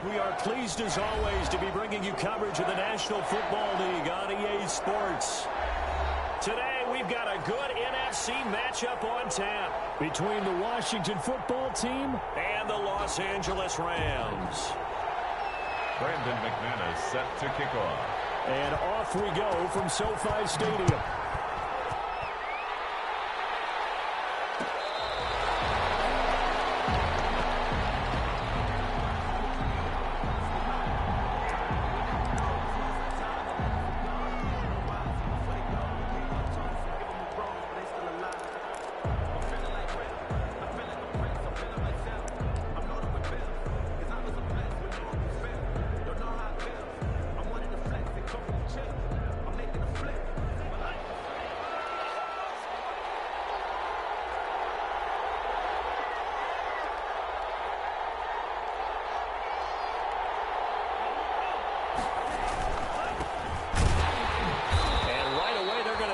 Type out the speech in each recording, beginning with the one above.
We are pleased as always to be bringing you coverage of the National Football League on EA Sports. Today we've got a good NFC matchup on tap between the Washington Football Team and the Los Angeles Rams. Brandon McManus set to kick off. And off we go from SoFi Stadium.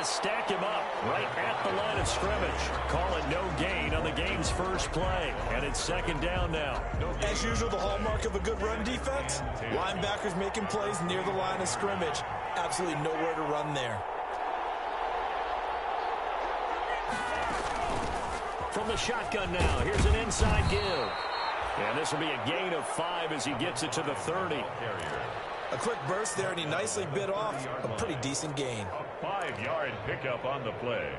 Stack him up right at the line of scrimmage. Call it no gain on the game's first play. And it's second down now. As usual, the hallmark of a good run defense, linebackers making plays near the line of scrimmage. Absolutely nowhere to run there. From the shotgun now, here's an inside give. And this will be a gain of 5 as he gets it to the 30. A quick burst there, and he nicely bit off a pretty decent gain. A 5-yard pickup on the play.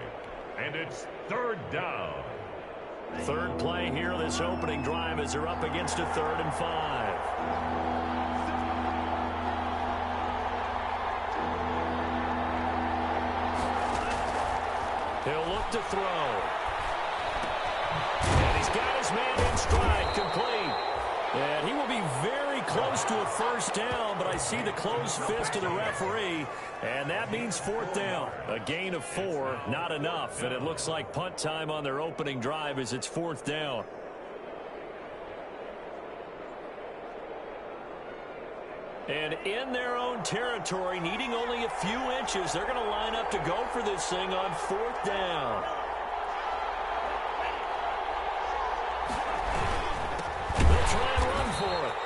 And it's third down. Third play here, this opening drive as they're up against a 3rd and 5. He'll look to throw. And he's got his man in stride, complete. And he will be very close to a first down, but I see the closed fist of the referee, and that means 4th down. A gain of 4, not enough, and it looks like punt time on their opening drive as it's 4th down. And in their own territory, needing only a few inches, they're going to line up to go for this thing on 4th down.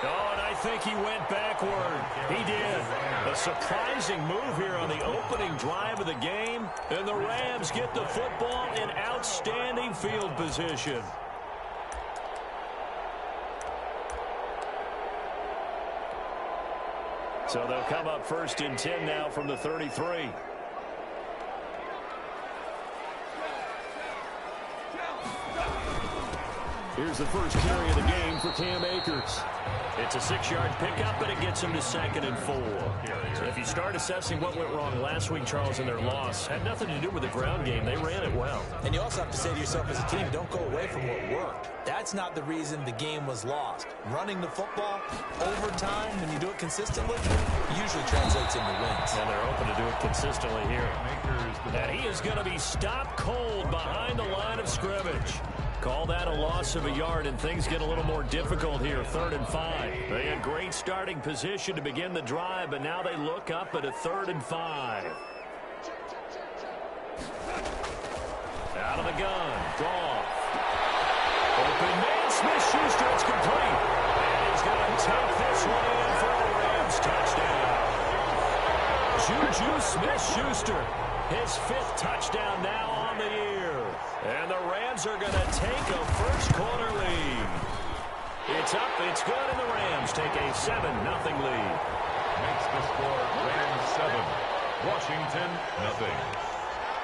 Oh, and I think he went backward. He did. A surprising move here on the opening drive of the game, and the Rams get the football in outstanding field position. So they'll come up 1st and 10 now from the 33. Here's the first carry of the game for Cam Akers. It's a 6-yard pickup, but it gets him to 2nd and 4. So if you start assessing what went wrong last week, Charles, in their loss, had nothing to do with the ground game. They ran it well. And you also have to say to yourself as a team, don't go away from what worked. That's not the reason the game was lost. Running the football, overtime, when you do it consistently, usually translates into wins. And they're open to do it consistently here. And he is going to be stopped cold behind the line of scrimmage. Call that a loss of a yard, and things get a little more difficult here, 3rd and 5. They had great starting position to begin the drive, but now they look up at a 3rd and 5. Out of the gun, draw. Open man, Smith-Schuster, it's complete. And he's going to take this one in for a Rams touchdown. Juju Smith-Schuster, his 5th touchdown now on the year. And the Rams are going to take a first-quarter lead. It's up, it's good, and the Rams take a 7-0 lead. Makes the score Rams 7, Washington 0.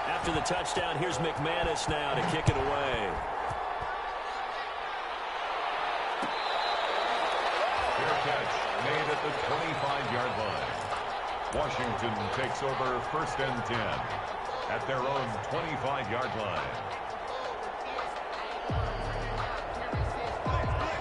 After the touchdown, here's McManus now to kick it away. Fair catch made at the 25-yard line. Washington takes over 1st and 10 at their own 25-yard line.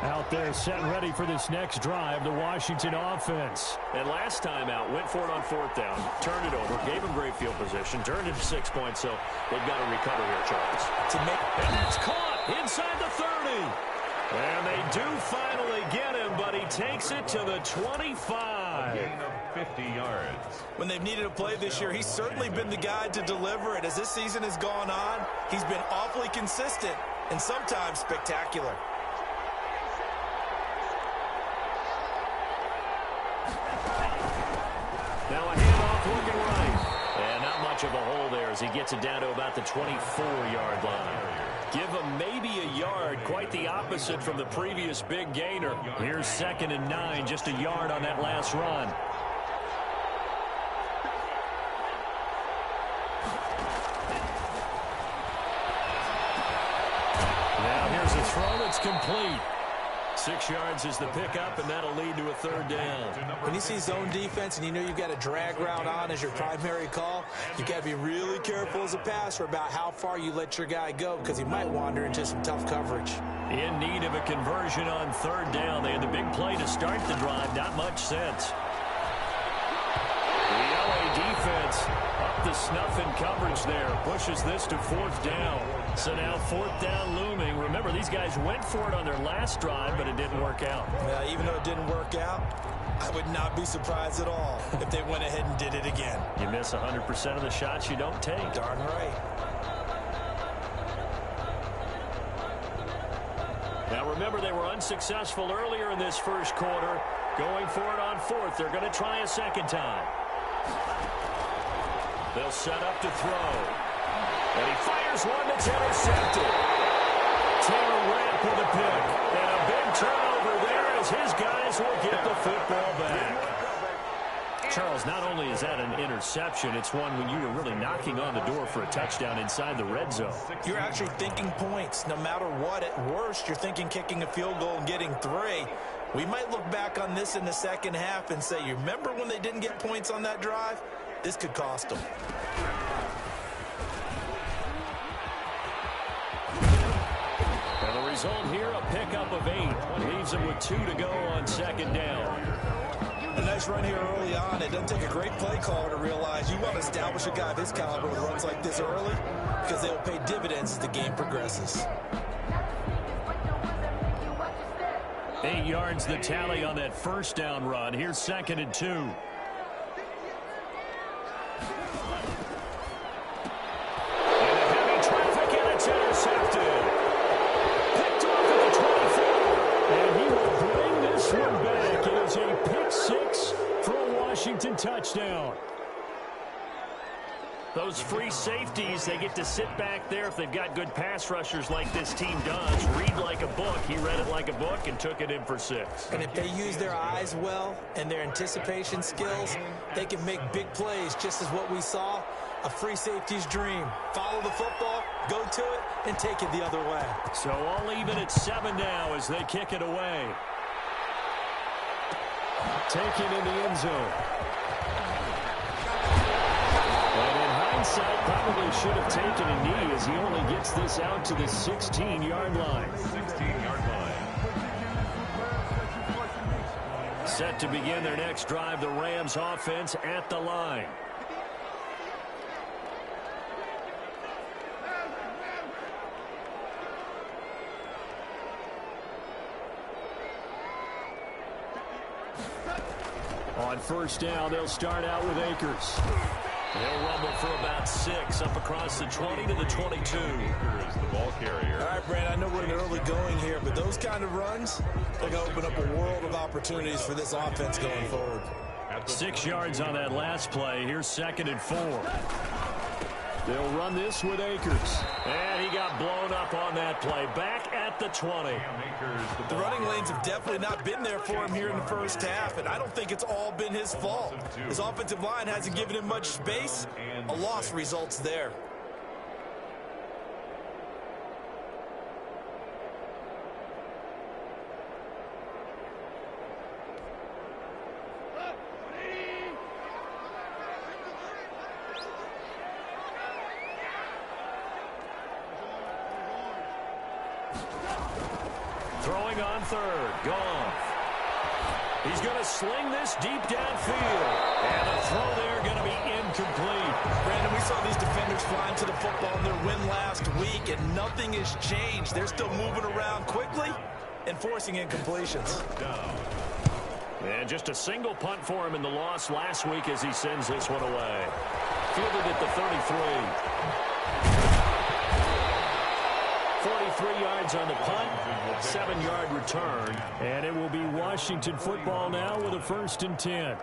Out there set and ready for this next drive, the Washington offense. And last time out, went for it on 4th down, turned it over, gave them great field position, turned it to 6 points, so they've got to recover here, Charles. And that's caught inside the 30. And they do finally get him, but he takes it to the 25. A gain of 50 yards. When they've needed a play this year, he's certainly been the guy to deliver it. As this season has gone on, he's been awfully consistent and sometimes spectacular. Now a handoff looking right. And not much of a hole there as he gets it down to about the 24-yard line. Give him maybe a yard, quite the opposite from the previous big gainer. Here's 2nd and 9, just a yard on that last run. Now here's a throw that's complete. 6 yards is the pickup, and that'll lead to a 3rd down. When you see zone defense and you know you've got a drag route on as your primary call, you've got to be really careful as a passer about how far you let your guy go because he might wander into some tough coverage. In need of a conversion on 3rd down. They had the big play to start the drive. Not much sense. The LA defense up the snuff in coverage there. Pushes this to 4th down. So now 4th down looming. Remember, these guys went for it on their last drive, but it didn't work out. Yeah, even though it didn't work out, I would not be surprised at all if they went ahead and did it again. You miss 100% of the shots you don't take. Darn right. Now remember, they were unsuccessful earlier in this first quarter. Going for it on 4th. They're going to try a second time. They'll set up to throw. And he fires one that's intercepted. Taylor Rapp with a pick. And a big turnover there as his guys will get the football back. Charles, not only is that an interception, it's one when you were really knocking on the door for a touchdown inside the red zone. You're actually thinking points. No matter what, at worst, you're thinking kicking a field goal and getting 3. We might look back on this in the second half and say, you remember when they didn't get points on that drive? This could cost them. And the result here, a pickup of 8. Leaves them with 2 to go on 2nd down. A nice run here early on. It doesn't take a great play caller to realize you want to establish a guy of his caliber with runs like this early because they will pay dividends as the game progresses. 8 yards the tally on that 1st down run. Here's 2nd and 2. Intercepted. Picked off at the 24. And he will bring this one back. It is a pick 6 for a Washington touchdown. Those free safeties, they get to sit back there if they've got good pass rushers like this team does. Read like a book. He read it like a book and took it in for 6. And if they use their eyes well and their anticipation skills, they can make big plays, just as what we saw. A free safety's dream. Follow the football, go to it, and take it the other way. So all even at 7 now as they kick it away. Taken in the end zone. And in hindsight, probably should have taken a knee as he only gets this out to the 16-yard line. 16-yard line. Set to begin their next drive, the Rams offense at the line. On 1st down, they'll start out with Akers. They'll rumble for about 6 up across the 20 to the 22. Akers, the ball carrier. All right, Brand, I know we're in the early going here, but those kind of runs, they're going to open up a world of opportunities for this offense going forward. 6 yards on that last play. Here's 2nd and 4. They'll run this with Akers. And he got blown up on that play. Back at the 20. The running lanes have definitely not been there for him here in the first half, and I don't think it's all been his fault. His offensive line hasn't given him much space. A loss results there. Throwing on 3rd. Goff. He's going to sling this deep downfield. And the throw there going to be incomplete. Brandon, we saw these defenders flying to the football in their win last week, and nothing has changed. They're still moving around quickly and forcing incompletions. And just a single punt for him in the loss last week as he sends this one away. Fielded at the 33. 43 yards on the punt, 7-yard return, and it will be Washington football now with a 1st and 10.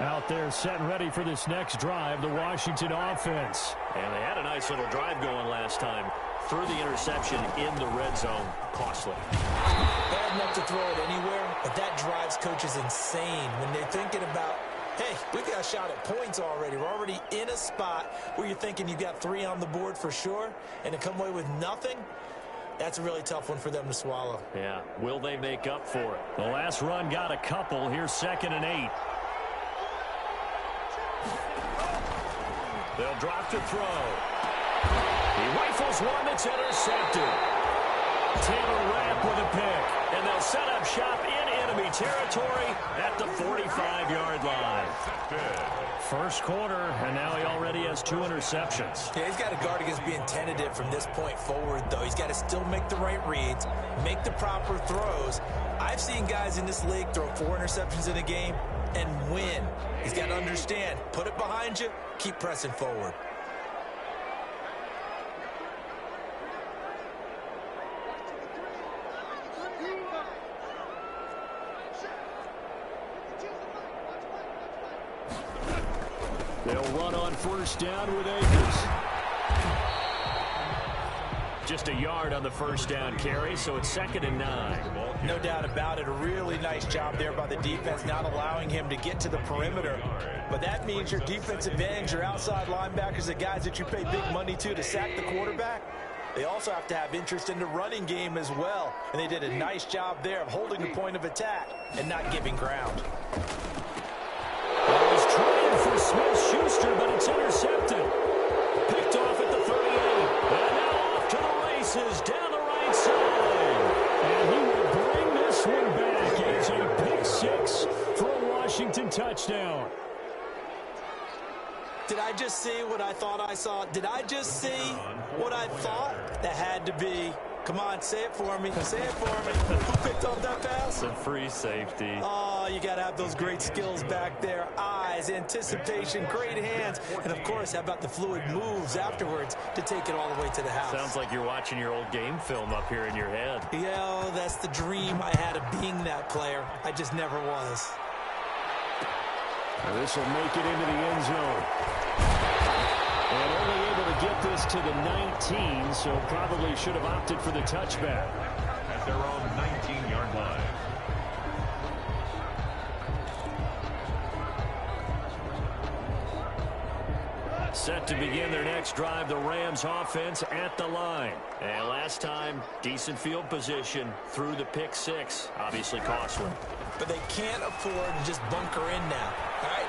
Out there set and ready for this next drive, the Washington offense. And they had a nice little drive going last time. Threw the interception in the red zone. Costly. Bad enough to throw it anywhere, but that drives coaches insane when they're thinking about, hey, we've got a shot at points already. We're already in a spot where you're thinking you've got 3 on the board for sure, and to come away with nothing, that's a really tough one for them to swallow. Yeah, will they make up for it? The last run got a couple. Here's 2nd and 8. They'll drop to throw. He rifles one that's intercepted. Taylor Rapp with a pick. And they'll set up shop in enemy territory at the 45-yard line. First quarter, and now he already has 2 interceptions. Yeah, he's got to guard against being tentative from this point forward, though. He's got to still make the right reads, make the proper throws. I've seen guys in this league throw 4 interceptions in a game and win. He's got to understand, put it behind you, keep pressing forward. They'll run on first down with Akers. Just a yard on the first down carry, so it's 2nd and 9. No doubt about it. A really nice job there by the defense, not allowing him to get to the perimeter. But that means your defensive ends, your outside linebackers, the guys that you pay big money to sack the quarterback, they also have to have interest in the running game as well. And they did a nice job there of holding the point of attack and not giving ground. He's trying for Smith-Schuster, but it's intercepted. Picked off at the 38. And now off to the races down the right side. And he will bring this one back. It's a pick 6 for a Washington touchdown. Did I just see what I thought I saw? Did I just see what I thought? That had to be. Come on, say it for me. Say it for me. Who picked up that pass? Some free safety. Oh, you got to have those great skills back there. Eyes, anticipation, great hands. And, of course, how about the fluid moves afterwards to take it all the way to the house? Sounds like you're watching your old game film up here in your head. Yeah, that's the dream I had of being that player. I just never was. This will make it into the end zone. And only able to get this to the 19, so probably should have opted for the touchback. At their own 19-yard line. Set to begin their next drive, the Rams offense at the line. And last time, decent field position through the pick 6. Obviously costly. But they can't afford to just bunker in now. All right?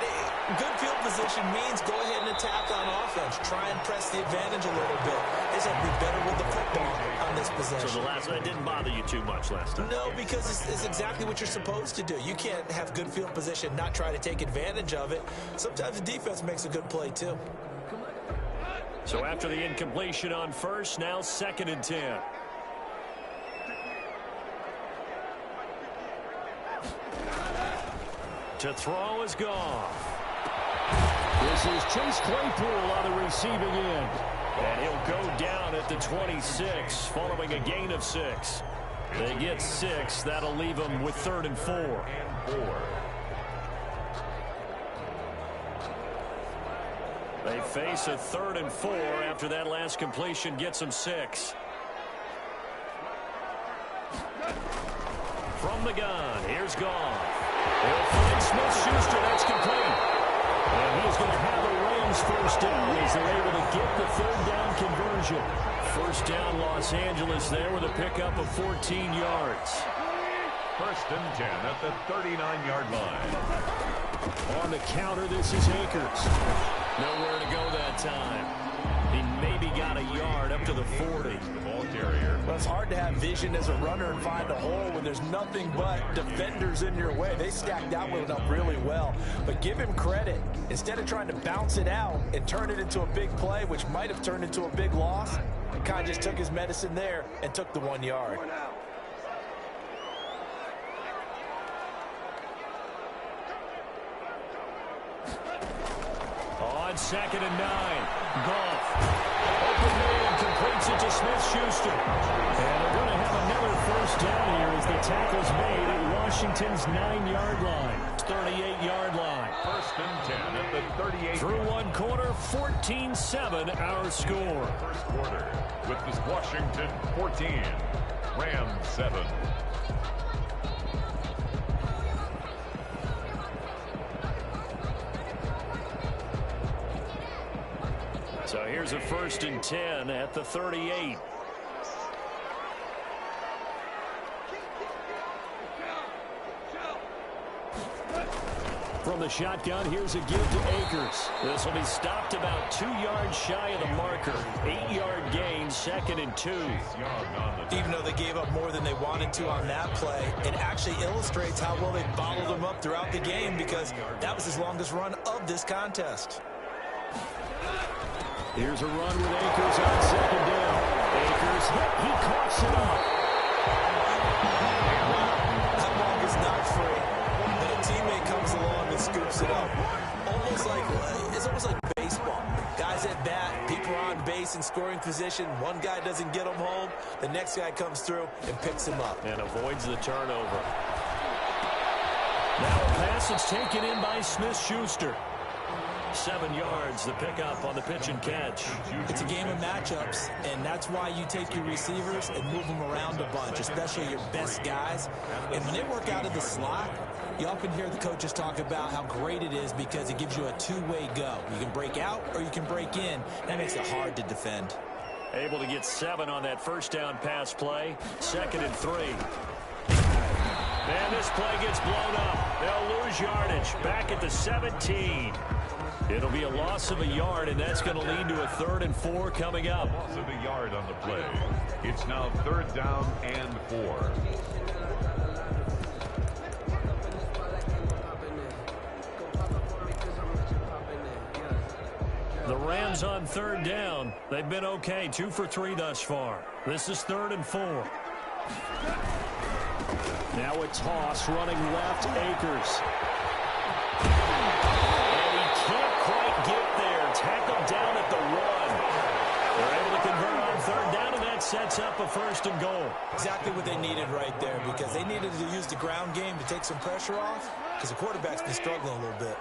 Good field position means go ahead and attack on offense. Try and press the advantage a little bit. They just have to be better with the football on this possession. So the last one didn't bother you too much last time? No, because it's exactly what you're supposed to do. You can't have good field position, not try to take advantage of it. Sometimes the defense makes a good play, too. So after the incompletion on first, now 2nd and 10. To throw is Goff. This is Chase Claypool on the receiving end. And he'll go down at the 26 following a gain of 6. They get 6. That'll leave them with 3rd and 4. They face a 3rd and 4 after that last completion gets them 6. From the gun, here's Goff. He'll find Smith-Schuster. That's complete. And he's going to have the Rams first down as they're able to get the 3rd down conversion. First down, Los Angeles there with a pickup of 14 yards. 1st and 10 at the 39-yard line. On the counter, this is Akers. Nowhere to go that time. He maybe got a yard up to the 40. The ball carrier. Well, it's hard to have vision as a runner and find a hole when there's nothing but defenders in your way. They stacked that one up really well. But give him credit. Instead of trying to bounce it out and turn it into a big play, which might have turned into a big loss, he kind of just took his medicine there and took the 1 yard. On 2nd and 9, Goff. Open man completes it to Smith-Schuster. And they're going to have another first down here as the tackle's made at Washington's 9-yard line. 38-yard line. First and 10 at the 38. Through one quarter, 14-7 our score. First quarter with this Washington 14, Rams 7. So here's a first and 10 at the 38. From the shotgun, here's a give to Akers. This will be stopped about 2 yards shy of the marker. 8-yard gain, 2nd and 2. Even though they gave up more than they wanted to on that play, it actually illustrates how well they bottled them up throughout the game, because that was his longest run of this contest. Here's a run with Akers on 2nd down. Akers hit. He coughs it up. That ball is not free. But a teammate comes along and scoops it up. It's almost like baseball. Guys at bat, people are on base in scoring position. One guy doesn't get them home. The next guy comes through and picks him up. And avoids the turnover. Now a pass that's taken in by Smith-Schuster. 7 yards, the pickup on the pitch and catch. It's a game of matchups, and that's why you take your receivers and move them around a bunch, especially your best guys. And when they work out of the slot, you often hear the coaches talk about how great it is because it gives you a two-way go. You can break out or you can break in. That makes it hard to defend. Able to get 7 on that first down pass play. 2nd and 3. And this play gets blown up. They'll lose yardage. Back at the 17. It'll be a loss of a yard, and that's going to lead to a 3rd and 4 coming up. Loss of a yard on the play. It's now 3rd down and 4. The Rams on 3rd down. They've been okay, 2 for 3 thus far. This is 3rd and 4. Now a toss running left, Akers. And he can't quite get there. Tackled down at the 1. They're able to convert on 3rd down, and that sets up a 1st and goal. Exactly what they needed right there, because they needed to use the ground game to take some pressure off, because the quarterback's been struggling a little bit.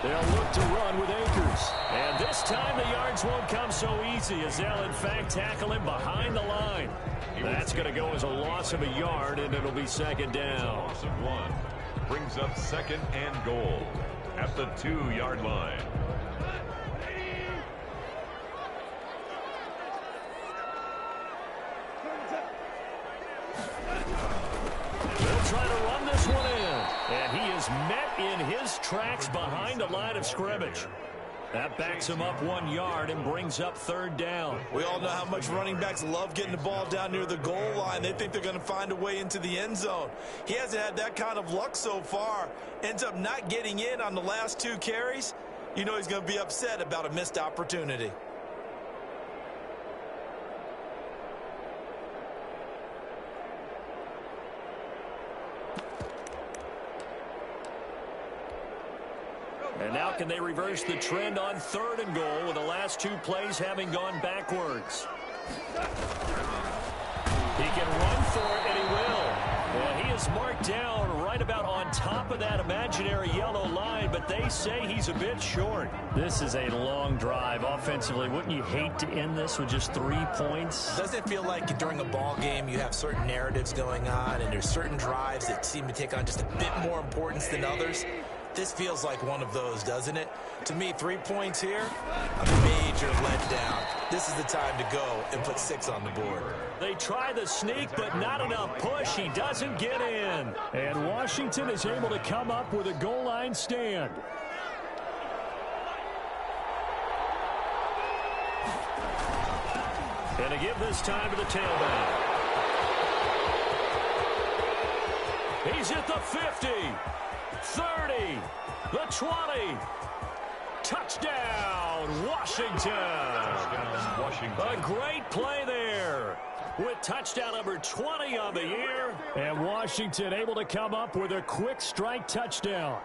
They'll look to run with Akers. And this time the yards won't come so easy, as they'll in fact tackle him behind the line. That's going to go as a loss of a yard, and it'll be 2nd down. Loss of 1 brings up 2nd and goal at the 2-yard line. They'll try to run this one in. And he is met in his tracks behind the line of scrimmage. That backs him up 1 yard and brings up 3rd down. We all know how much running backs love getting the ball down near the goal line. They think they're going to find a way into the end zone. He hasn't had that kind of luck so far. Ends up not getting in on the last 2 carries. You know he's going to be upset about a missed opportunity. And now can they reverse the trend on 3rd and goal with the last 2 plays having gone backwards? He can run for it, and he will. And he is marked down right about on top of that imaginary yellow line, but they say he's a bit short. This is a long drive offensively. Wouldn't you hate to end this with just 3 points? Doesn't it feel like during a ball game you have certain narratives going on, and there's certain drives that seem to take on just a bit more importance than others? This feels like one of those, doesn't it? To me, 3 points here, a major letdown. This is the time to go and put 6 on the board. They try the sneak, but not enough push. He doesn't get in. And Washington is able to come up with a goal line stand. And to give this time to the tailback. He's at the 50. 30, the 20, touchdown, Washington. A great play there with touchdown number 20 on the year. And Washington able to come up with a quick strike touchdown.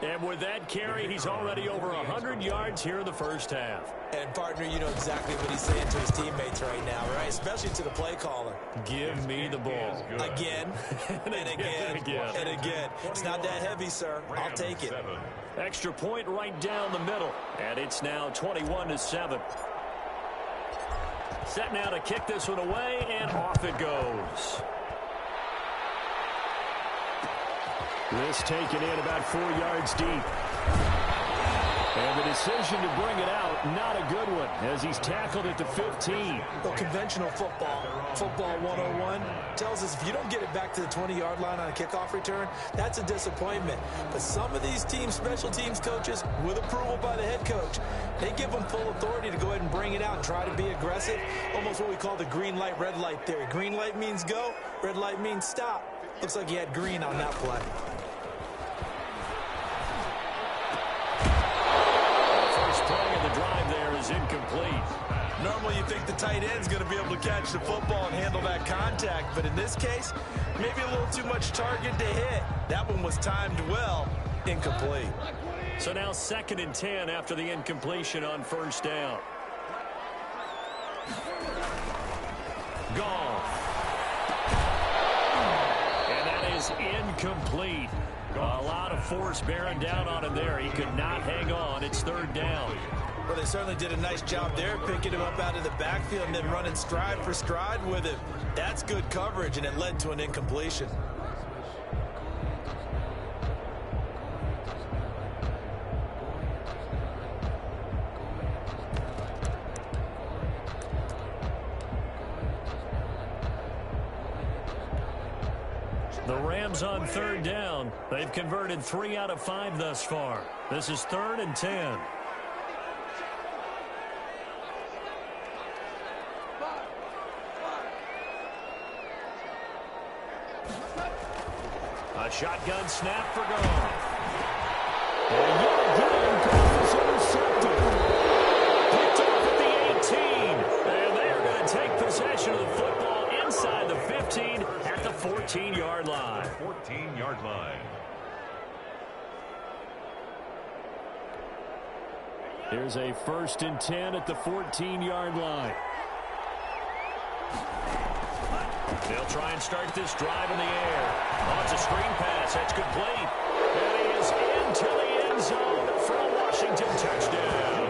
And with that carry, he's already over 100 yards here in the first half. And, partner, you know exactly what he's saying to his teammates right now, right? Especially to the play caller. Give me the ball. Again, and again, and again. It's not that heavy, sir. I'll take it. Extra point right down the middle. And it's now 21-7. Set now to kick this one away, and off it goes. This taken in about 4 yards deep. And the decision to bring it out, not a good one, as he's tackled at the 15. Well, conventional football 101, tells us if you don't get it back to the 20-yard line on a kickoff return, that's a disappointment. But some of these teams, special teams coaches, with approval by the head coach, they give them full authority to go ahead and bring it out and try to be aggressive, almost what we call the green light, red light theory. Green light means go, red light means stop. Looks like he had green on that play. Incomplete. Normally you think the tight end's going to be able to catch the football and handle that contact, but in this case, maybe a little too much target to hit. That one was timed well. Incomplete. So now 2nd and 10 after the incompletion on first down. Goff. And that is incomplete. A lot of force bearing down on him there. He could not hang on. It's 3rd down. Well, they certainly did a nice job there, picking him up out of the backfield and then running stride for stride with him. That's good coverage, and it led to an incompletion. The Rams on 3rd down. They've converted 3 out of 5 thus far. This is 3rd and 10. A shotgun snap for Goff. And yet again, Goff is intercepted. Picked off at the 18. And they are going to take possession of the football inside the 15 at the 14-yard line. 14-yard line. Here's a 1st and 10 at the 14-yard line. They'll try and start this drive in the air. Oh, it's a screen pass. That's complete. And he is into the end zone for a Washington touchdown.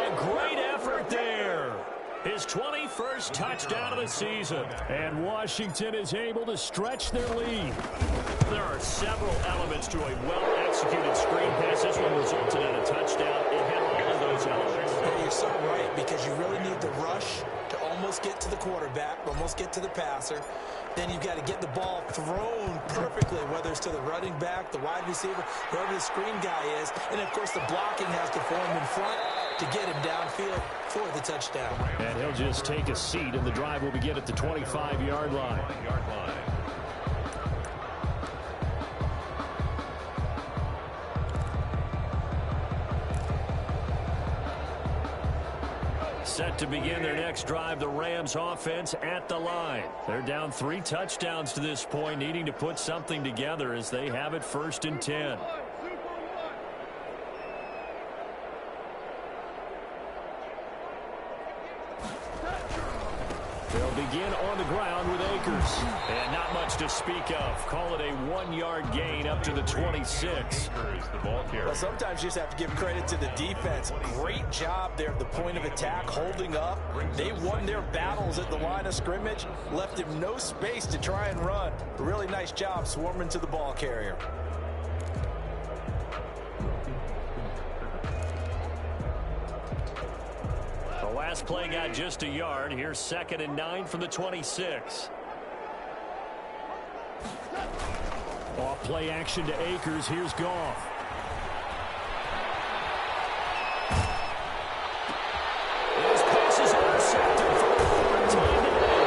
A great effort there. His 21st touchdown of the season. And Washington is able to stretch their lead. There are several elements to a well-executed screen pass. This one resulted in a touchdown. It had all of those elements. And you're so right, because you really need the rush to almost get to the quarterback, almost get to the passer. Then you've got to get the ball thrown perfectly, whether it's to the running back, the wide receiver, whoever the screen guy is. And, of course, the blocking has to form in front to get him downfield for the touchdown. And he'll just take a seat, and the drive will begin at the 25-yard line. Set to begin their next drive, the Rams offense at the line. They're down 3 touchdowns to this point, needing to put something together as they have it 1st and 10. They'll begin on the ground with Akers. And not much to speak of. Call it a 1-yard gain up to the 26. Well, sometimes you just have to give credit to the defense. Great job there at the point of attack, holding up. They won their battles at the line of scrimmage, left him no space to try and run. A really nice job swarming to the ball carrier. The last play got just a yard. Here's 2nd and 9 from the 26. Off play action to Akers. Here's Goff. His pass is intercepted for the 3rd time today.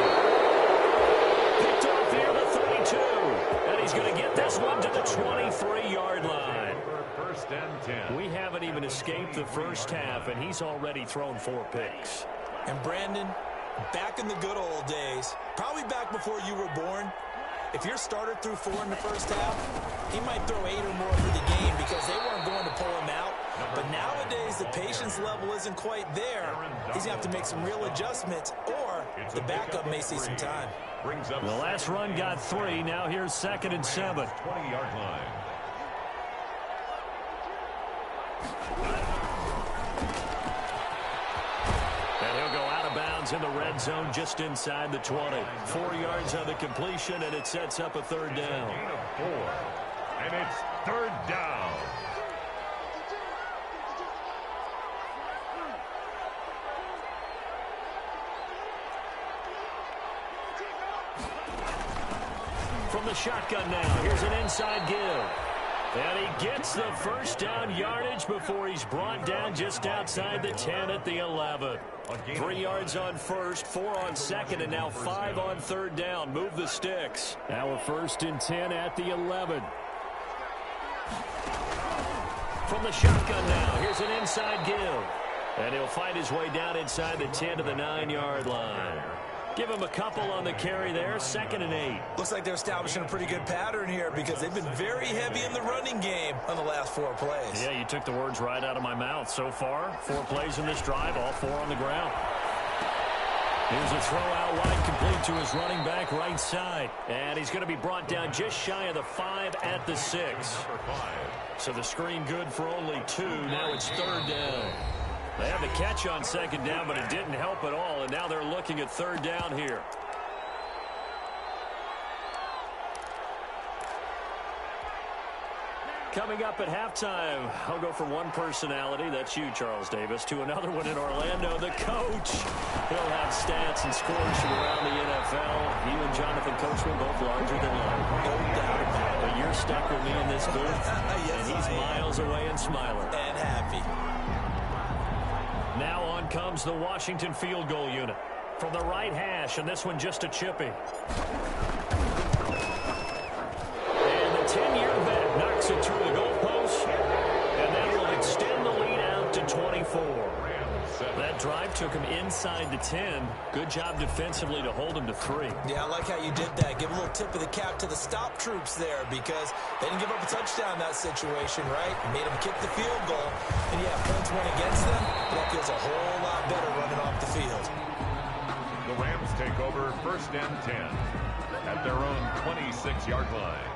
Picked off here at the 32. And he's going to get this one to the 23-yard line. 1st and 10. We haven't even escaped the first half, and he's already thrown 4 picks. And Brandon, back in the good old days, probably back before you were born, If your starter threw 4 in the first half, he might throw 8 or more for the game because they weren't going to pull him out. But nowadays, the patience level isn't quite there. He's going to have to make some real adjustments, or the backup may see some time. The last run got 3. Now here's 2nd and 7. 20-yard line. And he'll go out of bounds in the red zone just inside the 20. 4 yards on the completion, and it sets up a 3rd down. Gain of 4. And it's 3rd down. From the shotgun now, here's an inside give. And he gets the 1st down yardage before he's brought down just outside the 10 at the 11. 3 yards on 1st, 4 on 2nd, and now 5 on 3rd down. Move the sticks. Now a 1st and 10 at the 11. From the shotgun now, here's an inside give. And he'll fight his way down inside the 10 to the 9-yard line. Give him a couple on the carry there, 2nd and 8. Looks like they're establishing a pretty good pattern here because they've been very heavy in the running game on the last 4 plays. Yeah, you took the words right out of my mouth. So far, 4 plays in this drive, all 4 on the ground. Here's a throw out wide, complete to his running back right side. And he's going to be brought down just shy of the 5 at the 6. So the screen good for only 2. Now it's 3rd down. They had the catch on 2nd down, but it didn't help at all, and now they're looking at 3rd down here. Coming up at halftime, I'll go from one personality, that's you, Charles Davis, to another one in Orlando, the coach. He'll have stats and scores from around the NFL. You and Jonathan Coachman both larger than life. No doubt about it. But you're stuck with me in this booth, Yes, and he's I am. miles away and smiling. And happy. Now on comes the Washington field goal unit. From the right hash, and this one just a chippy. And the 10-year vet knocks it through the goalpost, and that will extend the lead out to 24. That drive took him inside the 10. Good job defensively to hold him to 3. Yeah, I like how you did that. Give a little tip of the cap to the stop troops there because they didn't give up a touchdown in that situation, right? Made them kick the field goal. And, yeah, points went against them, but that feels a whole lot better running off the field. The Rams take over 1st and 10 at their own 26-yard line.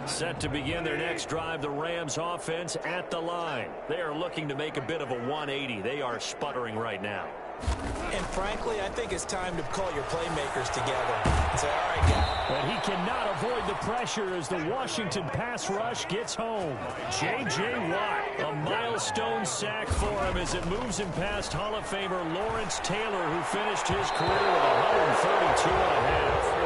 Set to begin their next drive, the Rams offense at the line. They are looking to make a bit of a 180. They are sputtering right now. And frankly, I think it's time to call your playmakers together and say, all right, guys. But he cannot avoid the pressure as the Washington pass rush gets home. Jared-VOI, a milestone sack for him as it moves him past Hall of Famer Lawrence Taylor, who finished his career with 132.5.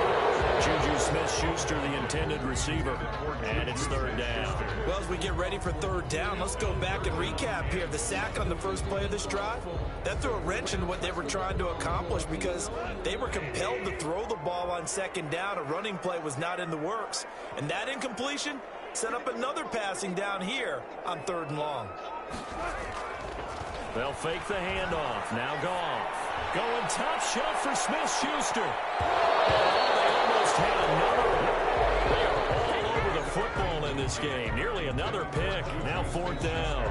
Juju Smith-Schuster, the intended receiver, and it's 3rd down. Well, as we get ready for 3rd down, let's go back and recap here. The sack on the first play of this drive, that threw a wrench into what they were trying to accomplish because they were compelled to throw the ball on 2nd down. A running play was not in the works. And that incompletion set up another passing down here on 3rd and long. They'll fake the handoff. Now Goff. Going top shelf for Smith-Schuster. They almost had another one. They are all over the football in this game. Nearly another pick. Now 4th down.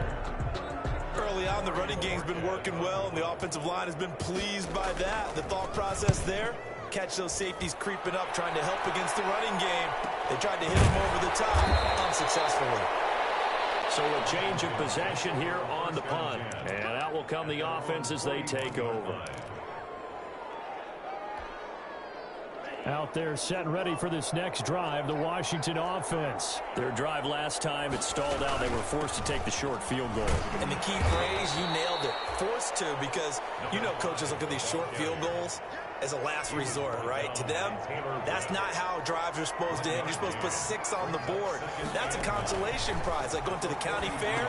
Early on, the running game's been working well, and the offensive line has been pleased by that. The thought process there, catch those safeties creeping up, trying to help against the running game. They tried to hit them over the top, unsuccessfully. So a change of possession here on the punt. And out will come the offense as they take over. Out there set and ready for this next drive, the Washington offense. Their drive last time, it stalled out. They were forced to take the short field goal. And the key phrase, you nailed it, forced to, because you know coaches look at these short field goals as a last resort, right? To them, that's not how drives are supposed to end. You're supposed to put 6 on the board. That's a consolation prize, like going to the county fair.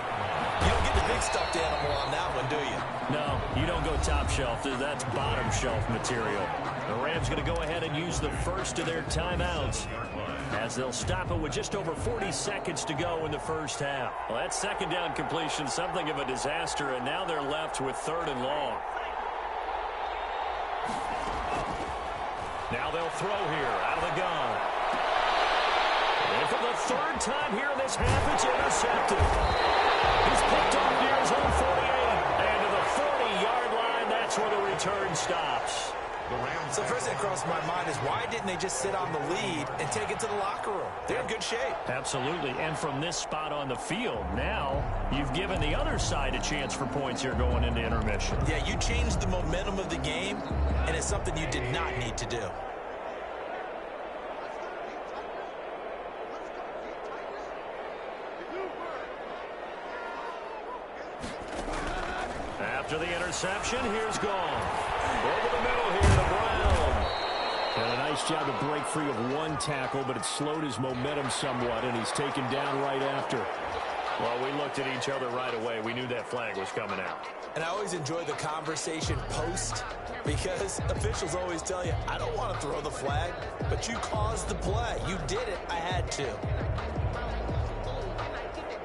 You don't get the big stuffed animal on that one, do you? No, you don't go top shelf. That's bottom shelf material. The Rams going to go ahead and use the first of their timeouts. as they'll stop it with just over 40 seconds to go in the first half. Well, that second down completion, something of a disaster, and now they're left with 3rd and long. Now they'll throw here out of the gun. And for the 3rd time here in this half, it's intercepted. He's picked off near his own 48. And to the 40-yard line, that's where the return stops. So first thing that crossed my mind is why didn't they just sit on the lead and take it to the locker room? They're in good shape. Absolutely. And from this spot on the field, now you've given the other side a chance for points here going into intermission. Yeah, you changed the momentum of the game, and it's something you did not need to do. After the interception, here's gone. Over the middle here to Brown. And a nice job to break free of one tackle, but it slowed his momentum somewhat, and he's taken down right after. Well, we looked at each other right away. We knew that flag was coming out. And I always enjoy the conversation post because officials always tell you, I don't want to throw the flag, but you caused the play. You did it. I had to.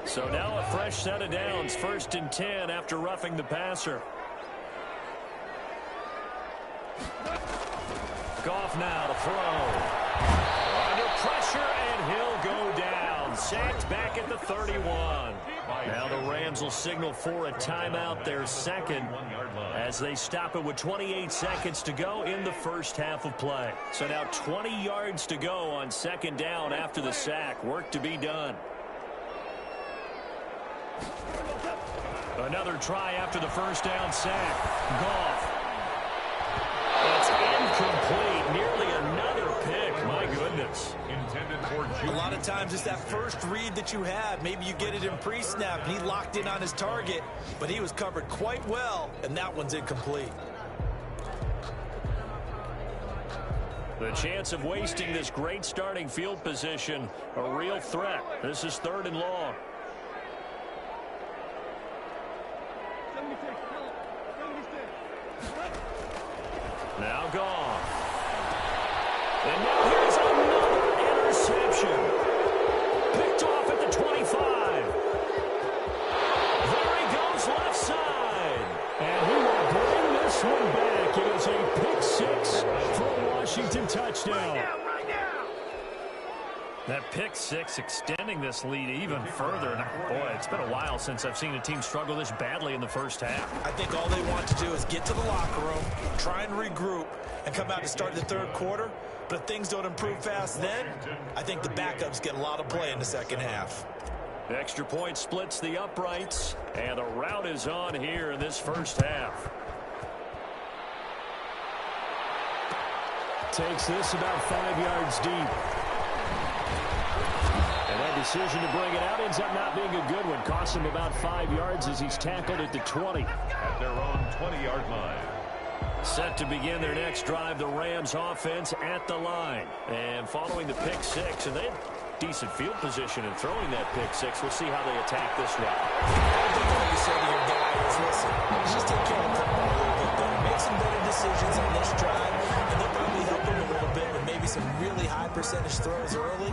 So now a fresh set of downs, 1st and 10 after roughing the passer. Goff now to throw. Under pressure, and he'll go down. Sacked back at the 31. Now the Rams will signal for a timeout, their 2nd, as they stop it with 28 seconds to go in the first half of play. So now 20 yards to go on 2nd down after the sack. Work to be done. Another try after the 1st down sack. Goff. It's incomplete. Nearly another pick. My goodness. Intended for A lot of times it's that first read that you have. Maybe you get it in pre-snap, and he locked in on his target, but he was covered quite well, and that one's incomplete. The chance of wasting this great starting field position, a real threat. This is 3rd and long. Now gone. And now here's another interception. Picked off at the 25. There he goes left side. And he will bring this one back. It is a pick 6 for a Washington touchdown. That pick 6 extending this lead even further. And boy, it's been a while since I've seen a team struggle this badly in the first half. I think all they want to do is get to the locker room, try and regroup, and come out to start the 3rd quarter. But if things don't improve fast then, I think the backups get a lot of play in the 2nd half. Extra point splits the uprights, and a route is on here in this first half. Takes this about 5 yards deep. And that decision to bring it out ends up not being a good one. Costs him about 5 yards as he's tackled at the 20. at their own 20-yard line. Set to begin their next drive, the Rams offense at the line. And following the pick 6, and they had decent field position in throwing that pick 6. We'll see how they attack this route. I think what you say to your guy is, listen, let's just take care of the football a little bit better. Make some better decisions on this drive, and they'll probably help him a little bit with maybe some really high percentage throws early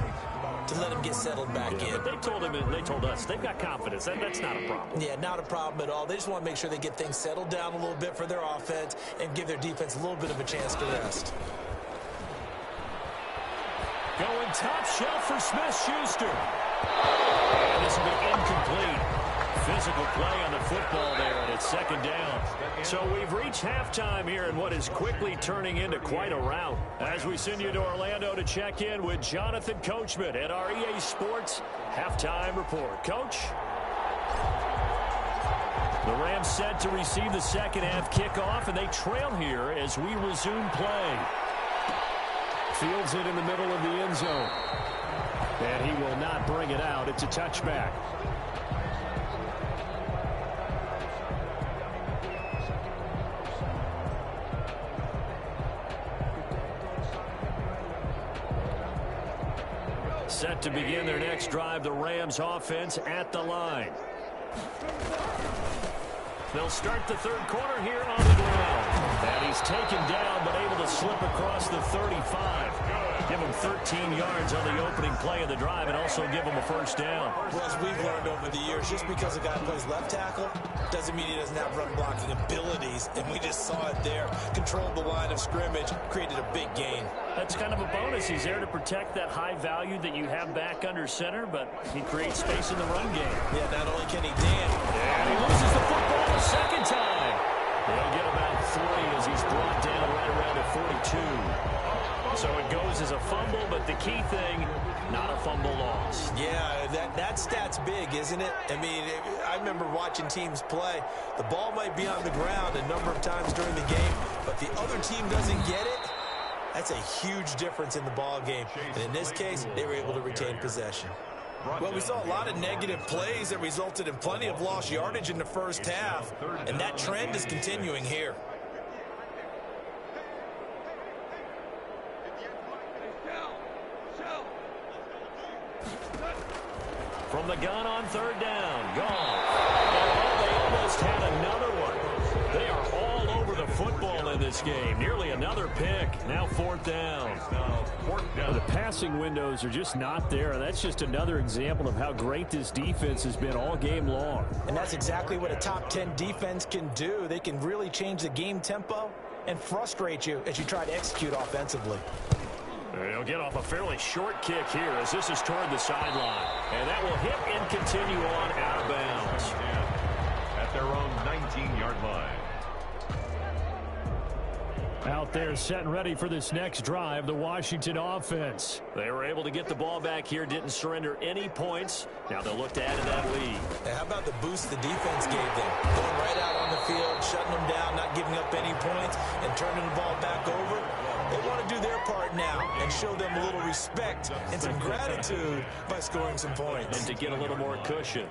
to let him get settled back in. But they told him, and they told us, they've got confidence. That's not a problem. Yeah, not a problem at all. They just want to make sure they get things settled down a little bit for their offense and give their defense a little bit of a chance to rest. Going top shelf for Smith-Schuster. And this will be incomplete. Physical play on the football there, and it's second down. So we've reached halftime here in what is quickly turning into quite a rout. As we send you to Orlando to check in with Jonathan Coachman at our EA Sports Halftime Report. Coach? The Rams set to receive the second half kickoff, and they trail here as we resume play. Fields it in the middle of the end zone. And he will not bring it out. It's a touchback. Set to begin their next drive, the Rams offense at the line. They'll start the third quarter here on the ground. And he's taken down, but able to slip across the 35. Give him 13 yards on the opening play of the drive and also give him a first down. Well, as we've learned over the years, just because a guy plays left tackle doesn't mean he doesn't have run blocking abilities. And we just saw it there. Controlled the line of scrimmage, created a big gain. That's kind of a bonus. He's there to protect that high value that you have back under center, but he creates space in the run game. Yeah, not only can he dance. And he loses the football a second time. He'll get about 3 as he's brought down right around the 42. So it goes as a fumble, but the key thing, not a fumble loss. Yeah, that stat's big, isn't it? I mean, I remember watching teams play. The ball might be on the ground a number of times during the game, but the other team doesn't get it. That's a huge difference in the ball game. And in this case, they were able to retain possession. Well, we saw a lot of negative plays that resulted in plenty of lost yardage in the first half, and that trend is continuing here. From the gun on third down, gone. And they almost had another one. They are all over the football in this game. Nearly another pick. Now fourth down. The passing windows are just not there. That's just another example of how great this defense has been all game long. And that's exactly what a top 10 defense can do. They can really change the game tempo and frustrate you as you try to execute offensively. He'll get off a fairly short kick here as this is toward the sideline. And that will hit and continue on out of bounds. At their own 19-yard line. Out there set and ready for this next drive, the Washington offense. They were able to get the ball back here, didn't surrender any points. Now they'll look to add to that lead. And how about the boost the defense gave them? Going right out on the field, shutting them down, not giving up any points, and turning the ball back over. They want to do their part now and show them a little respect and some gratitude by scoring some points. And to get a little more cushion.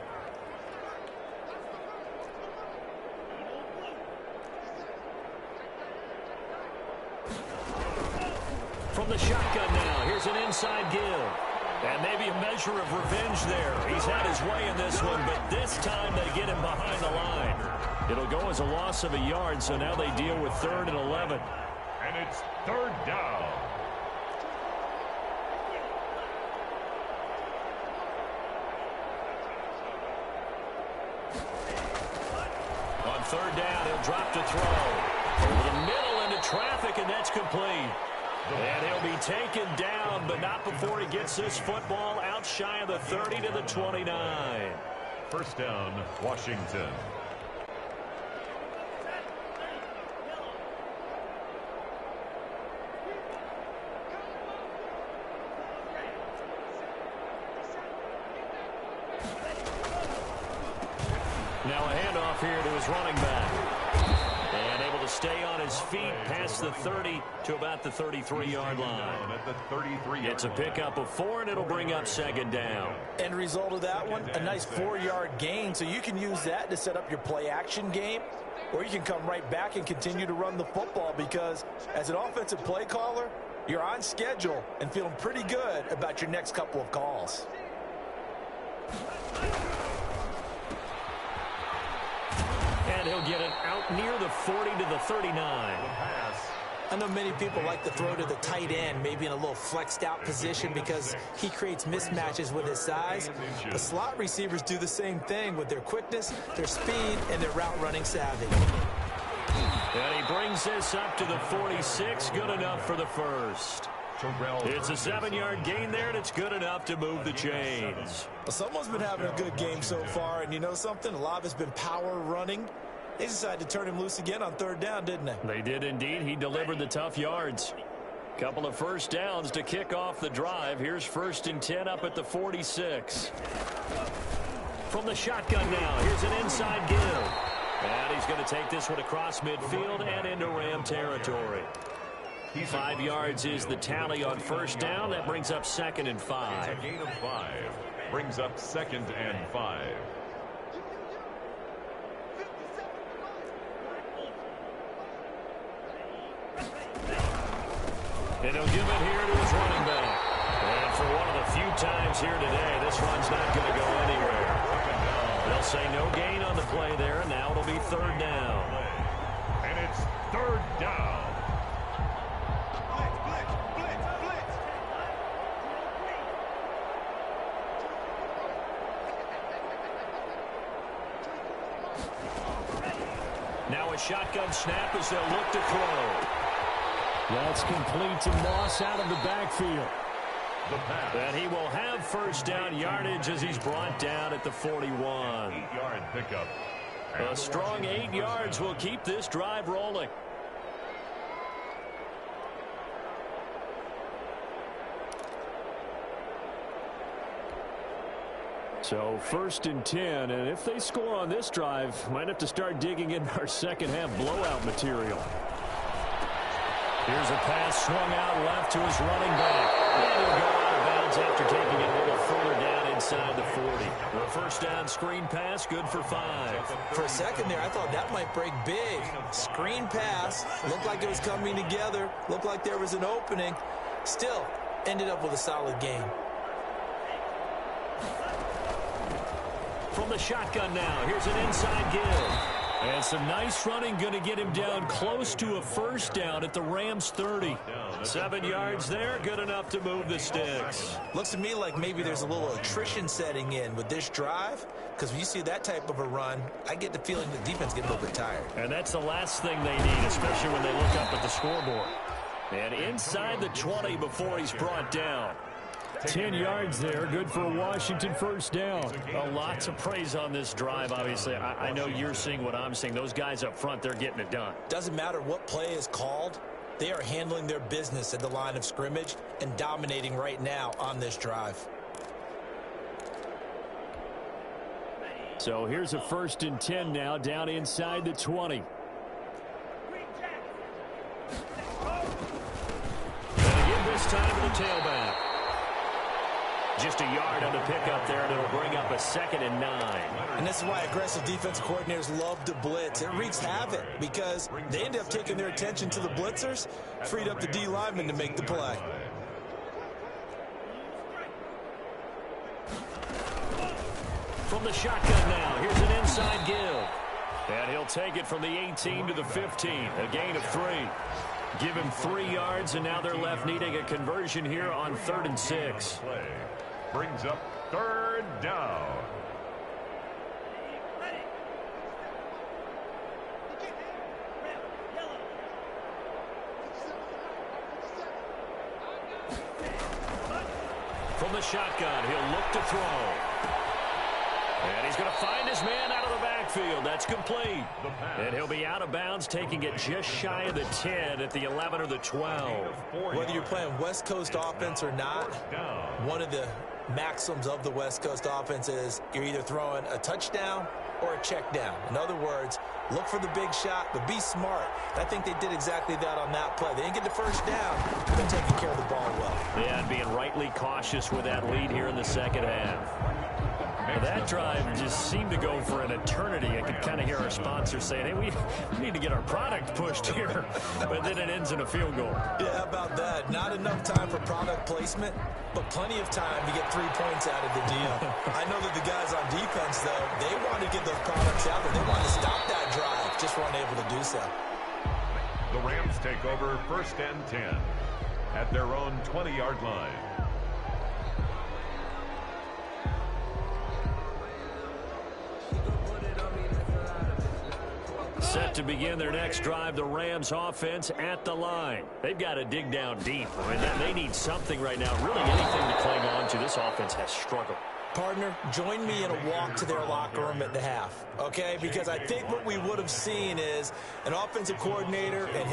From the shotgun now, here's an inside give. And maybe a measure of revenge there. He's had his way in this one, but this time they get him behind the line. It'll go as a loss of a yard, so now they deal with 3rd and 11. And it's 3rd down. On 3rd down, he'll drop to throw. Over the middle into traffic, and that's complete. And he'll be taken down, but not before he gets this football out shy of the 30 to the 29. First down, Washington. Now a handoff here to his running back. And able to stay on his feet past the 30 to about the 33-yard line. At the 33-yard It's a pickup of 4, and it'll bring up 2nd down. End result of that one, a nice 4-yard gain, so you can use that to set up your play-action game, or you can come right back and continue to run the football because as an offensive play caller, you're on schedule and feeling pretty good about your next couple of calls. And he'll get it out near the 40 to the 39. I know many people like to throw to the tight end, maybe in a little flexed out position because he creates mismatches with his size. The slot receivers do the same thing with their quickness, their speed, and their route running savvy. And he brings this up to the 46, good enough for the first. It's a 7-yard gain there, and it's good enough to move the chains. Well, someone's been having a good game so far, and you know something? A lot of it's been power running. They decided to turn him loose again on 3rd down, didn't they? They did indeed. He delivered the tough yards. Couple of first downs to kick off the drive. Here's 1st and 10 up at the 46. From the shotgun now, here's an inside give. And he's going to take this one across midfield and into Ram territory. 5 yards is the tally on 1st down. That brings up 2nd and 5. A gain of 5. Brings up 2nd and 5. And he'll give it here to his running back. And for one of the few times here today, this run's not going to go anywhere. They'll say no gain on the play there, and now it'll be 3rd down. And it's third down. Now a shotgun snap as they'll look to throw. That's complete to Moss out of the backfield. And he will have first down yardage as he's brought down at the 41. 8-yard pickup. A strong 8 yards will keep this drive rolling. So first and 10, and if they score on this drive, might have to start digging in our second half blowout material. Here's a pass swung out left to his running back. And he'll go out of bounds after taking it a little further down inside the 40. The first down screen pass, good for 5. For a second there, I thought that might break big. Screen pass, looked like it was coming together, looked like there was an opening. Still, ended up with a solid game. From the shotgun now, here's an inside give. And some nice running, going to get him down close to a first down at the Rams 30. 7 yards there, good enough to move the sticks. Looks to me like maybe there's a little attrition setting in with this drive, because when you see that type of a run, I get the feeling the defense gets a little bit tired. And that's the last thing they need, especially when they look up at the scoreboard. And inside the 20 before he's brought down. 10 yards there, good for a Washington first down. A lot to praise on this drive, obviously. I know you're seeing what I'm seeing. Those guys up front, they're getting it done. Doesn't matter what play is called. They are handling their business at the line of scrimmage and dominating right now on this drive. So here's a first and 10 now, down inside the 20. And again this time to the tailback. Just a yard on the pickup there, and it'll bring up a 2nd and 9. And this is why aggressive defensive coordinators love to blitz. It wreaks havoc because they end up taking their attention to the blitzers, freed up the D lineman to make the play. From the shotgun now, here's an inside give. And he'll take it from the 18 to the 15, a gain of 3. Give him 3 yards, and now they're left needing a conversion here on 3rd and 6. Brings up 3rd down. From the shotgun, he'll look to throw. And he's going to find his man out of the backfield. That's complete. And he'll be out of bounds, taking it just shy of the 10 at the 11 or the 12. Whether you're playing West Coast offense or not, one of the maxims of the West Coast offense is you're either throwing a touchdown or a check down. In other words, look for the big shot, but be smart. I think they did exactly that on that play. They didn't get the first down, but they're taking care of the ball well. Yeah, and being rightly cautious with that lead here in the second half. That drive just seemed to go for an eternity. I could kind of hear our sponsors saying, hey, we need to get our product pushed here. But then it ends in a field goal. Yeah, how about that? Not enough time for product placement, but plenty of time to get 3 points out of the deal. I know that the guys on defense, though, they want to get those products out there. They want to stop that drive, just weren't able to do so. The Rams take over 1st and 10 at their own 20-yard line. Set to begin their next drive, the Rams offense at the line. They've got to dig down deep. I mean, they need something right now, really anything to cling on to. This offense has struggled. Partner, join me in a walk to their locker room at the half, okay? Because I think what we would have seen is an offensive coordinator and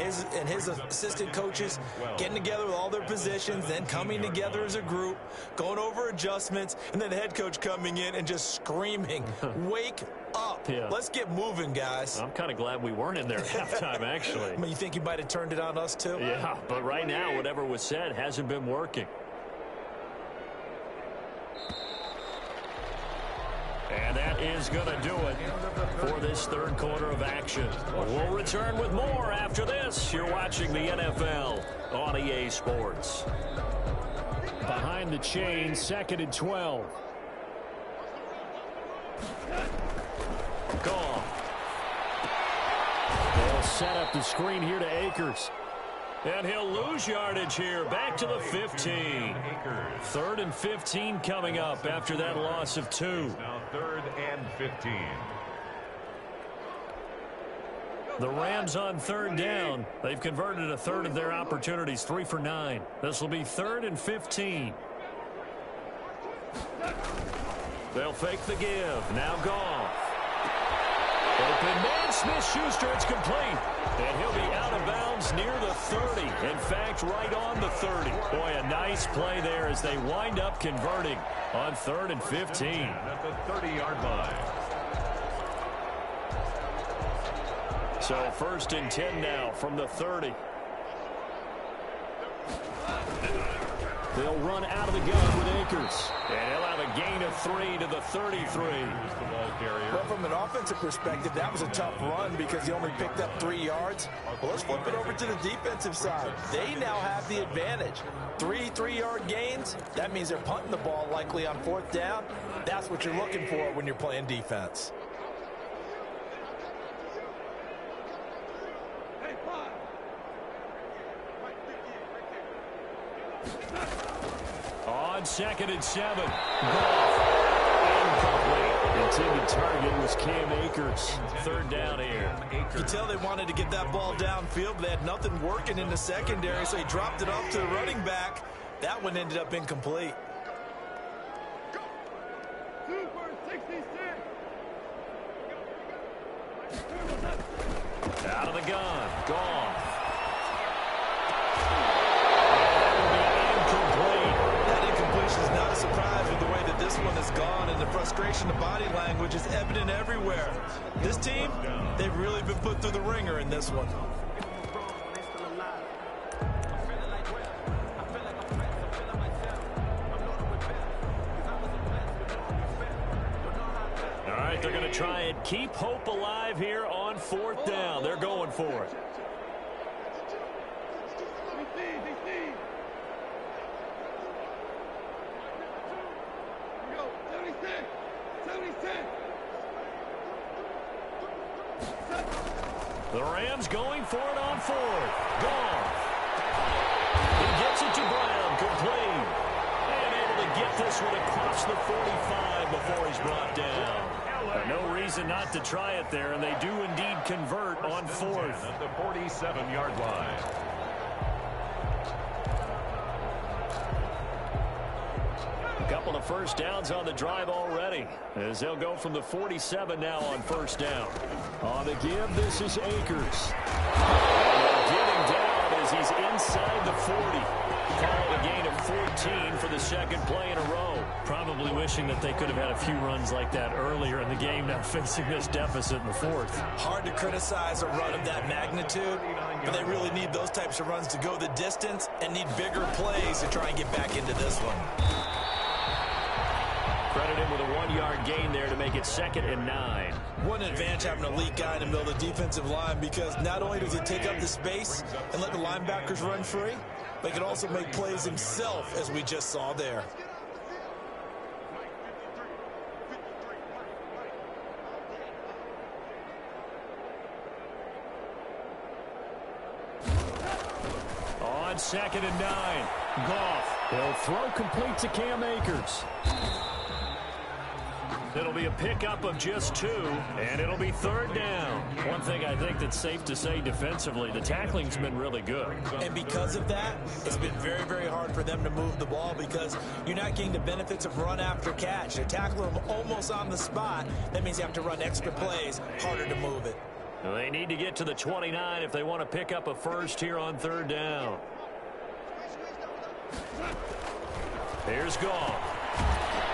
his assistant coaches getting together with all their positions, then coming together as a group, going over adjustments, and then the head coach coming in and just screaming, wake up. Yeah. Let's get moving, guys. I'm kind of glad we weren't in there at halftime, actually. I mean, you think he might have turned it on us, too? Yeah, but right now, whatever was said hasn't been working. And that is going to do it for this 3rd quarter of action. We'll return with more after this. You're watching the NFL on EA Sports. Behind the chain, 2nd and 12. Gone. They'll set up the screen here to Akers. And he'll lose yardage here, back to the 15. 3rd and 15 coming up after that loss of 2. Now 3rd and 15. The Rams on 3rd down. They've converted a third of their opportunities, 3 for 9. This will be 3rd and 15. They'll fake the give. Now Goff. Open man, Smith-Schuster, it's complete. And he'll be out of bounds near the 30. In fact, right on the 30. Boy, a nice play there as they wind up converting on 3rd and 15. At the 30-yard line. So 1st and 10 now from the 30. They'll run out of the gun with Akers. And he'll have a gain of 3 to the 33. Well, from an offensive perspective, that was a tough run because he only picked up 3 yards. Well, let's flip it over to the defensive side. They now have the advantage. 3 3-yard gains, that means they're punting the ball likely on 4th down. That's what you're looking for when you're playing defense. On 2nd and 7. Goff. Incomplete. Intended target was Cam Akers. 3rd down here. You can tell they wanted to get that ball downfield, but they had nothing working in the secondary, so he dropped it off to the running back. That one ended up incomplete. Out of the gun. Goff. Is not a surprise with the way that this one has gone, and the frustration of body language is evident everywhere. This team, they've really been put through the ringer in this one. All right, they're going to try and keep hope alive here on 4th down. They're going for it. The Rams going for it on 4th. Goff. He gets it to Brown. Complete. And able to get this one across the 45 before he's brought down. No reason not to try it there, and they do indeed convert on 4th. At the 47-yard line. A couple of first downs on the drive already, as they'll go from the 47 now on 1st down. On the give, this is Akers. And they'll get him down as he's inside the 40. Call a gain of 14 for the 2nd play in a row. Probably wishing that they could have had a few runs like that earlier in the game, now facing this deficit in the 4th. Hard to criticize a run of that magnitude, but they really need those types of runs to go the distance and need bigger plays to try and get back into this one. Credit him with a 1-yard gain there to make it 2nd and 9. What an advantage having an elite guy in the middle of the defensive line, because not only does he take up the space and let the linebackers run free, but he can also make plays himself, as we just saw there. On 2nd and 9, Goff. He'll throw complete to Cam Akers. It'll be a pickup of just 2, and it'll be 3rd down. One thing I think that's safe to say defensively, the tackling's been really good. And because of that, it's been very, very hard for them to move the ball because you're not getting the benefits of run after catch. They're tackling them almost on the spot. That means you have to run extra plays, harder to move it. They need to get to the 29 if they want to pick up a first here on 3rd down. Here's Goff.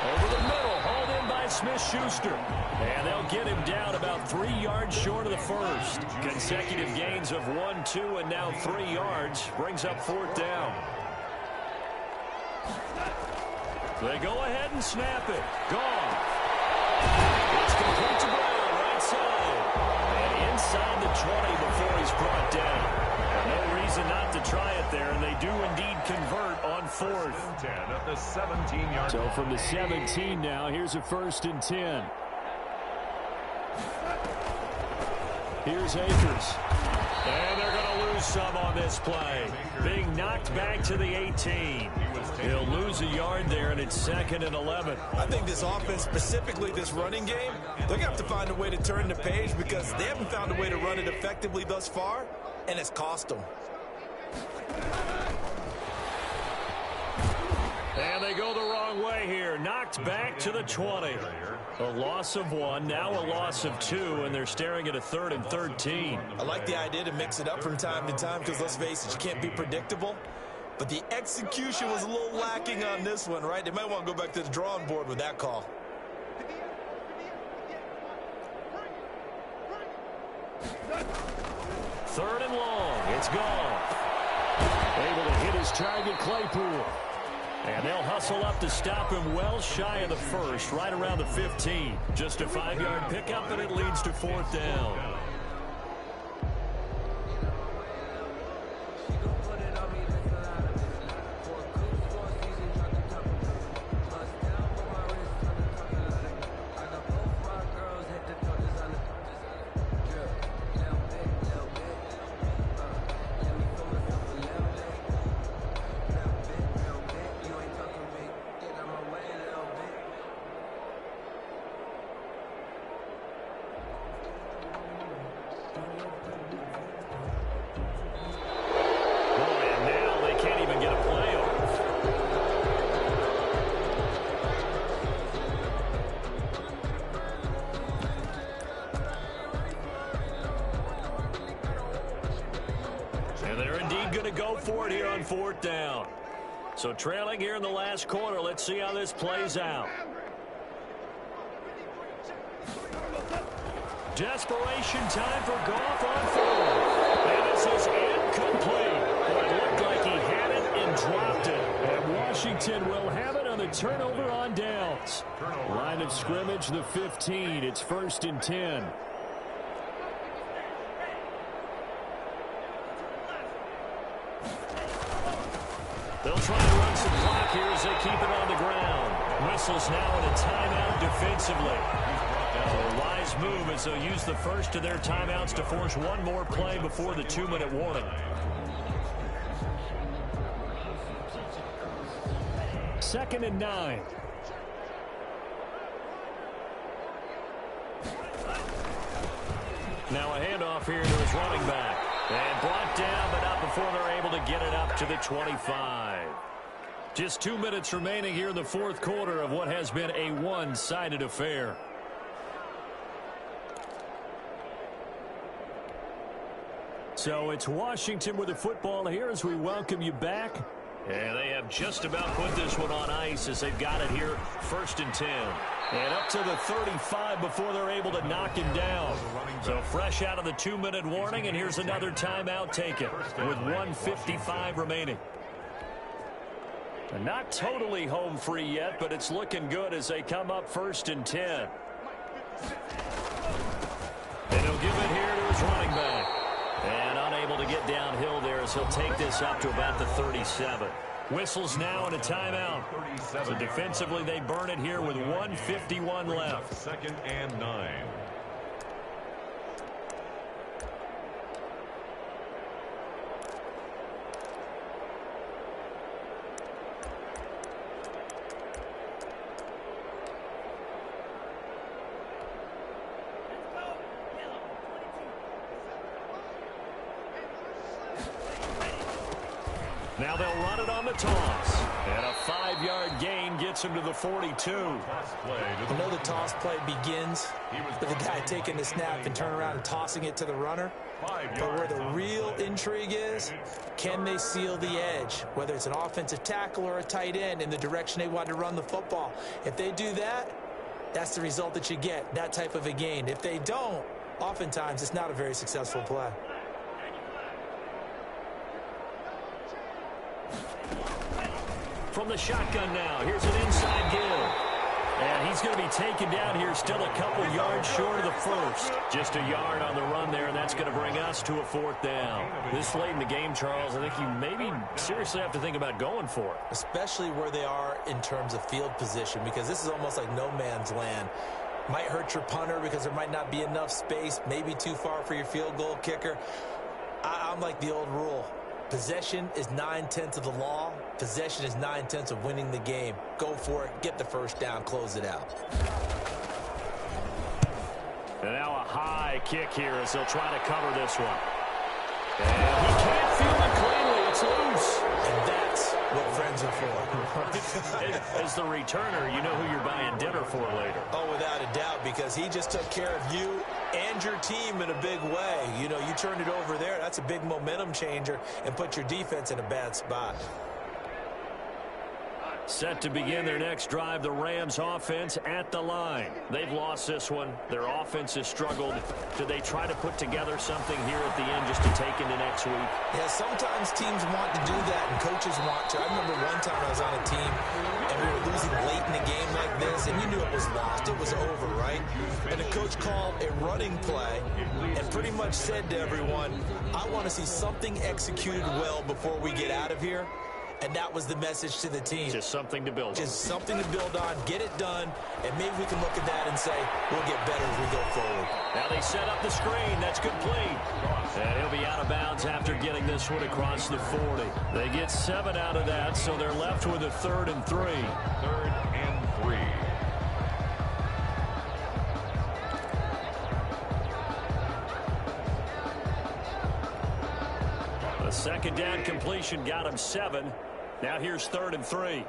Over the middle, hauled in by Smith-Schuster. And they'll get him down about 3 yards short of the first. Consecutive gains of 1, 2, and now 3 yards. Brings up 4th down. They go ahead and snap it. Goff. It's complete to Brown, right side. And inside the 20 before he's brought down. No reason not to try it there, and they do indeed convert on 4th. 10 at the 17-yard. So from the 17 now, here's a 1st and 10. Here's Akers. And they're going to lose some on this play. Being knocked back to the 18. He'll lose a yard there, and it's 2nd and 11. I think this offense, specifically this running game, they're going to have to find a way to turn the page because they haven't found a way to run it effectively thus far, and it's cost them. And they go the wrong way here. Knocked back to the 20. A loss of 1, now a loss of 2, and they're staring at a 3rd and 13. I like the idea to mix it up from time to time because, let's face it, you can't be predictable. But the execution was a little lacking on this one, right? They might want to go back to the drawing board with that call. Third and long. It's gone. Able to hit his target, Claypool. And they'll hustle up to stop him well shy of the first, right around the 15. Just a 5-yard pickup, and it leads to 4th down. For it here on 4th down. So trailing here in the last quarter. Let's see how this plays out. Desperation time for Goff on 4th. And this is incomplete. Well, it looked like he had it and dropped it. And Washington will have it on the turnover on downs. Line of scrimmage, the 15. It's 1st and 10. They'll try to run some clock here as they keep it on the ground. Whistles now in a timeout defensively. So a wise move as they'll use the first of their timeouts to force one more play before the 2-minute warning. 2nd and 9. Now a handoff here to his running back. And brought down, but not before they're able to get it up to the 25. Just 2 minutes remaining here in the 4th quarter of what has been a one-sided affair. So it's Washington with the football here as we welcome you back. And they have just about put this one on ice as they've got it here, 1st and 10. And up to the 35 before they're able to knock him down. So fresh out of the 2-minute warning, and here's another timeout taken with 1:55 remaining. And not totally home free yet, but it's looking good as they come up 1st and 10. And he'll give it here to his running back. And unable to get downhill there as he'll take this up to about the 37. Whistles now in a timeout. So defensively they burn it here with 1:51 left. 2nd and 9. Now they'll run it on the toss. And a 5-yard gain gets him to the 42. I know the toss play begins with the guy taking the snap and turning around and tossing it to the runner. But where the real intrigue is, can they seal the edge, whether it's an offensive tackle or a tight end, in the direction they want to run the football? If they do that, that's the result that you get, that type of a gain. If they don't, oftentimes it's not a very successful play. From the shotgun now, here's an inside give. And he's going to be taken down here, still a couple yards short of the first. Just a yard on the run there, and that's going to bring us to a 4th down. This late in the game, Charles, I think you maybe seriously have to think about going for it. Especially where they are in terms of field position, because this is almost like no man's land. Might hurt your punter because there might not be enough space, maybe too far for your field goal kicker. I'm like the old rule. Possession is 9/10 of the law. Possession is 9/10 of winning the game. Go for it. Get the first down. Close it out. And now a high kick here as they'll try to cover this one. And he can't field it cleanly. It's loose. And that's what friends are for. As the returner, you know who you're buying dinner for later. Oh, without a doubt, because he just took care of you and your team in a big way. You know, you turned it over there. That's a big momentum changer and put your defense in a bad spot. Set to begin their next drive, the Rams offense at the line. They've lost this one. Their offense has struggled. Do they try to put together something here at the end just to take into next week? Yeah, sometimes teams want to do that and coaches want to. I remember one time I was on a team and we were losing late in a game like this and you knew it was lost. It was over, right? And the coach called a running play and pretty much said to everyone, I want to see something executed well before we get out of here. And that was the message to the team. Just something to build on. Just something to build on, get it done, and maybe we can look at that and say, we'll get better as we go forward. Now they set up the screen. That's complete. And he'll be out of bounds after getting this one across the 40. They get 7 out of that, so they're left with a 3rd and 3. 3rd and 3. A second down completion got him 7. Now here's 3rd and 3.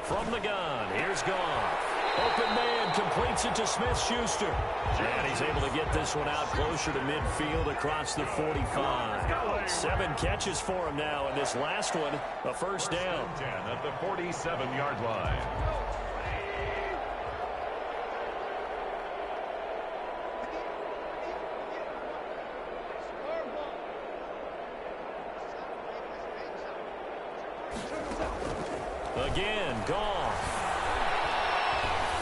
From the gun, here's Goff. Open man completes it to Smith-Schuster. And he's able to get this one out closer to midfield across the 45. 7 catches for him now, and this last one, a first down. 10 at the 47-yard line. Again, Goff.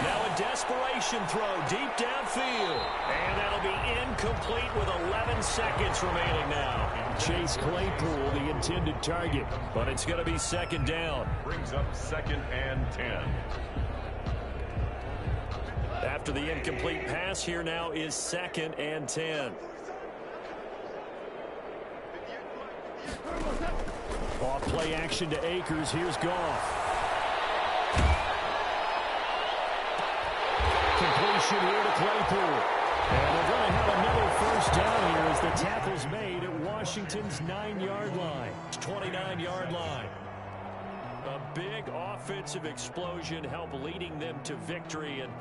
Now a desperation throw deep downfield. And that'll be incomplete with 11 seconds remaining now. Chase Claypool, the intended target. But it's going to be second down. Brings up 2nd and 10. After the incomplete pass, here now is 2nd and 10. Off play action to Akers. Here's Goff. Completion here to Claypool. And they're going to have another first down here as the tackle's made at Washington's 9-yard line. 29-yard line. A big offensive explosion helped leading them to victory. And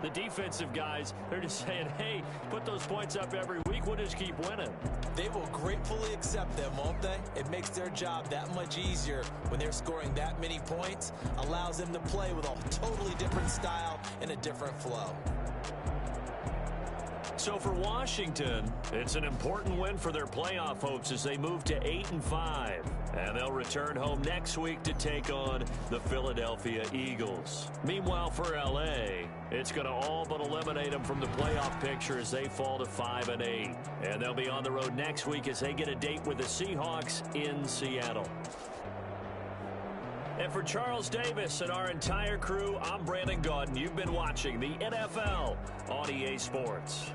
the defensive guys, they're just saying, hey, put those points up every week. We'll just keep winning. They will gratefully accept them, won't they? It makes their job that much easier when they're scoring that many points. Allows them to play with a totally different style and a different flow. So for Washington, it's an important win for their playoff hopes as they move to 8-5. And they'll return home next week to take on the Philadelphia Eagles. Meanwhile, for L.A., it's going to all but eliminate them from the playoff picture as they fall to 5-8. And they'll be on the road next week as they get a date with the Seahawks in Seattle. And for Charles Davis and our entire crew, I'm Brandon Gaudin. You've been watching the NFL on EA Sports.